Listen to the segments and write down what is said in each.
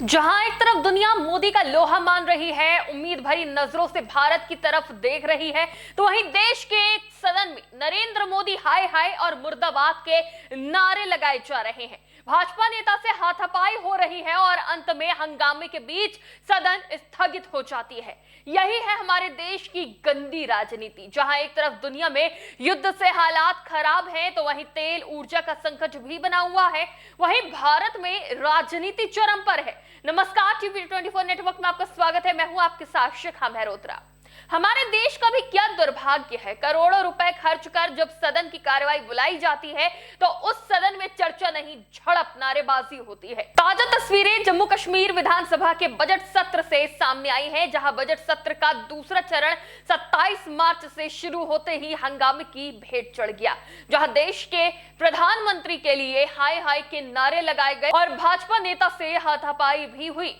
जहां एक तरफ दुनिया मोदी का लोहा मान रही है, उम्मीद भरी नजरों से भारत की तरफ देख रही है, तो वहीं देश के एक सदन में नरेंद्र मोदी हाय हाय और मुर्दाबाद के नारे लगाए जा रहे हैं। भाजपा नेता से हाथापाई हो रही है और अंत में हंगामे के बीच सदन स्थगित हो जाती है। यही है हमारे देश की गंदी राजनीति, जहां एक तरफ दुनिया में युद्ध से हालात खराब हैं, तो वहीं तेल ऊर्जा का संकट भी बना हुआ है। वहीं भारत में राजनीति चरम पर है। नमस्कार, टीवी 24 नेटवर्क में आपका स्वागत है। मैं हूं आपके साथ शिखा मेहरोत्रा। हमारे देश का भी क्या दुर्भाग्य है, करोड़ों रुपए खर्च कर जब सदन की कार्रवाई बुलाई जाती है तो उस सदन में चर्चा नहीं, झड़प, नारेबाजी होती है। ताजा तस्वीरें जम्मू कश्मीर विधानसभा के बजट सत्र से सामने आई हैं, जहां बजट सत्र का दूसरा चरण 27 मार्च से शुरू होते ही हंगामे की भेंट चढ़ गया, जहां देश के प्रधानमंत्री के लिए हाय हाय के नारे लगाए गए और भाजपा नेता से हाथापाई भी हुई।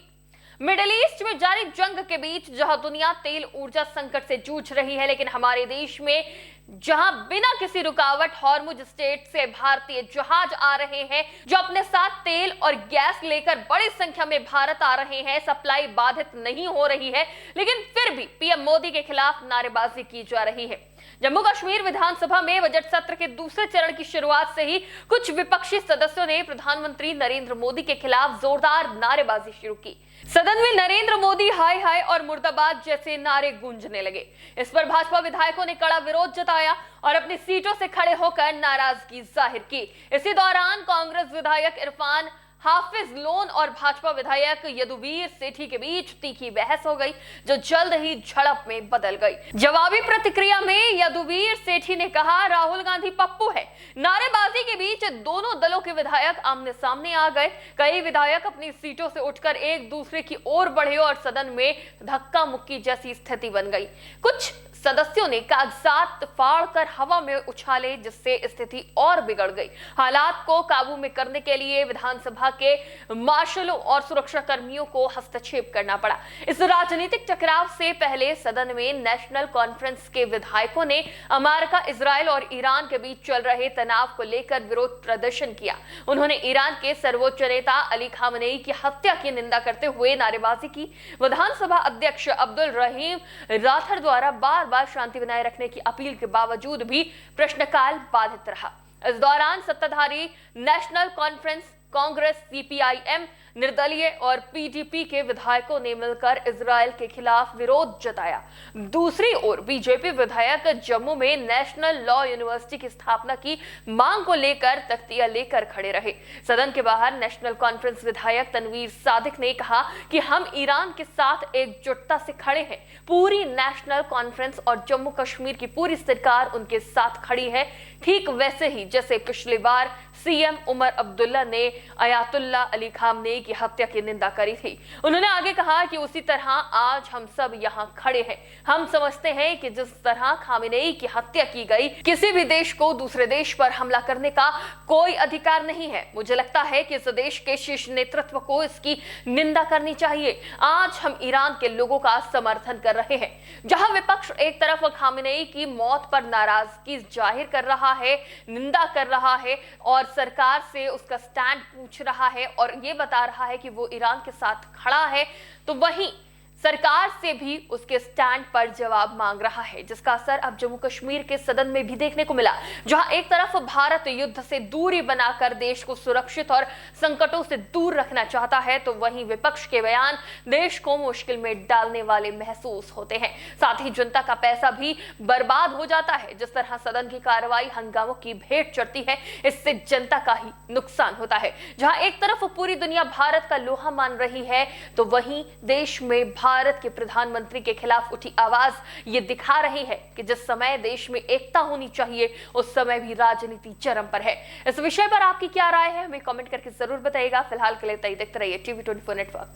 मिडिल ईस्ट में जारी जंग के बीच जहां दुनिया तेल ऊर्जा संकट से जूझ रही है, लेकिन हमारे देश में जहां बिना किसी रुकावट हॉर्मुज स्ट्रेट से भारतीय जहाज आ रहे हैं, जो अपने साथ तेल और गैस लेकर बड़ी संख्या में भारत आ रहे हैं, सप्लाई बाधित नहीं हो रही है, लेकिन फिर भी पीएम मोदी के खिलाफ नारेबाजी की जा रही है। जम्मू कश्मीर विधानसभा में बजट सत्र के दूसरे चरण की शुरुआत से ही कुछ विपक्षी सदस्यों ने प्रधानमंत्री नरेंद्र मोदी के खिलाफ जोरदार नारेबाजी शुरू की। सदन में नरेंद्र मोदी हाय हाय और मुर्दाबाद जैसे नारे गूंजने लगे। इस पर भाजपा विधायकों ने कड़ा विरोध जताया और अपनी सीटों से खड़े होकर नाराजगी जाहिर की। इसी दौरान कांग्रेस विधायक इरफान हाफिज लोन और भाजपा विधायक यदुवीर सेठी के बीच तीखी बहस हो गई, जो जल्द ही झड़प में बदल गई। जवाबी प्रतिक्रिया में यदुवीर सेठी ने कहा, राहुल गांधी पप्पू है। नारेबाजी के बीच दोनों दलों के विधायक आमने सामने आ गए। कई विधायक अपनी सीटों से उठकर एक दूसरे की ओर बढ़े और सदन में धक्का मुक्की जैसी स्थिति बन गई। कुछ सदस्यों ने कागजात फाड़कर हवा में उछाले, जिससे स्थिति और बिगड़ गई। हालात को काबू में करने के लिए विधानसभा के मार्शलों और सुरक्षा कर्मियों को हस्तक्षेप करना पड़ा। इस राजनीतिक टकराव से पहले सदन में नेशनल कॉन्फ्रेंस के विधायकों ने अमेरिका, इजराइल और ईरान के बीच चल रहे तनाव को लेकर विरोध प्रदर्शन किया। उन्होंने ईरान के सर्वोच्च नेता अली खामेनेई की हत्या की निंदा करते हुए नारेबाजी की। विधानसभा अध्यक्ष अब्दुल रहीम राठौर द्वारा बार बार शांति बनाए रखने की अपील के बावजूद भी प्रश्नकाल बाधित रहा। इस दौरान सत्ताधारी नेशनल कॉन्फ्रेंस, कांग्रेस, सीपीआईएम, निर्दलीय और पीडीपी के विधायकों ने मिलकर इजराइल के खिलाफ विरोध जताया। दूसरी ओर बीजेपी विधायक जम्मू में नेशनल लॉ यूनिवर्सिटी की स्थापना की मांग को लेकर तख्तियां लेकर खड़े रहे। सदन के बाहर नेशनल कॉन्फ्रेंस विधायक तनवीर सादिक ने कहा कि हम ईरान के साथ एकजुटता से खड़े हैं। पूरी नेशनल कॉन्फ्रेंस और जम्मू कश्मीर की पूरी सरकार उनके साथ खड़ी है, ठीक वैसे ही जैसे पिछली बार सीएम उमर अब्दुल्ला ने अयातुल्ला अली खामेनेई की हत्या की निंदा करी थी। उन्होंने आगे कहा कि उसी तरह आज हम सब यहाँ खड़े हैं। हम समझते हैं कि जिस तरह खामेनेई की हत्या की गई, किसी भी देश को दूसरे देश पर हमला करने का कोई अधिकार नहीं है। मुझे लगता है कि इस देश के शीर्ष नेतृत्व को इसकी निंदा करनी चाहिए। आज हम ईरान के लोगों का समर्थन कर रहे हैं। जहां विपक्ष एक तरफ खामेनेई की मौत पर नाराजगी जाहिर कर रहा है, निंदा कर रहा है और सरकार से उसका स्टैंड पूछ रहा है और ये बता रहा है कि वो ईरान के साथ खड़ा है, तो वहीं सरकार से भी उसके स्टैंड पर जवाब मांग रहा है, जिसका असर अब जम्मू कश्मीर के सदन में भी देखने को मिला। जहां एक तरफ भारत युद्ध से दूरी बनाकर देश को सुरक्षित और संकटों से दूर रखना चाहता है, तो वहीं विपक्ष के बयान देश को मुश्किल में डालने वाले महसूस होते हैं। साथ ही जनता का पैसा भी बर्बाद हो जाता है। जिस तरह सदन की कार्रवाई हंगामों की भेंट चढ़ती है, इससे जनता का ही नुकसान होता है। जहां एक तरफ पूरी दुनिया भारत का लोहा मान रही है, तो वहीं देश में भारत के प्रधानमंत्री के खिलाफ उठी आवाज ये दिखा रही है कि जिस समय देश में एकता होनी चाहिए, उस समय भी राजनीति चरम पर है। इस विषय पर आपकी क्या राय है, हमें कमेंट करके जरूर बताइएगा। फिलहाल के लिए देखते रहिए टीवी 24 नेटवर्क।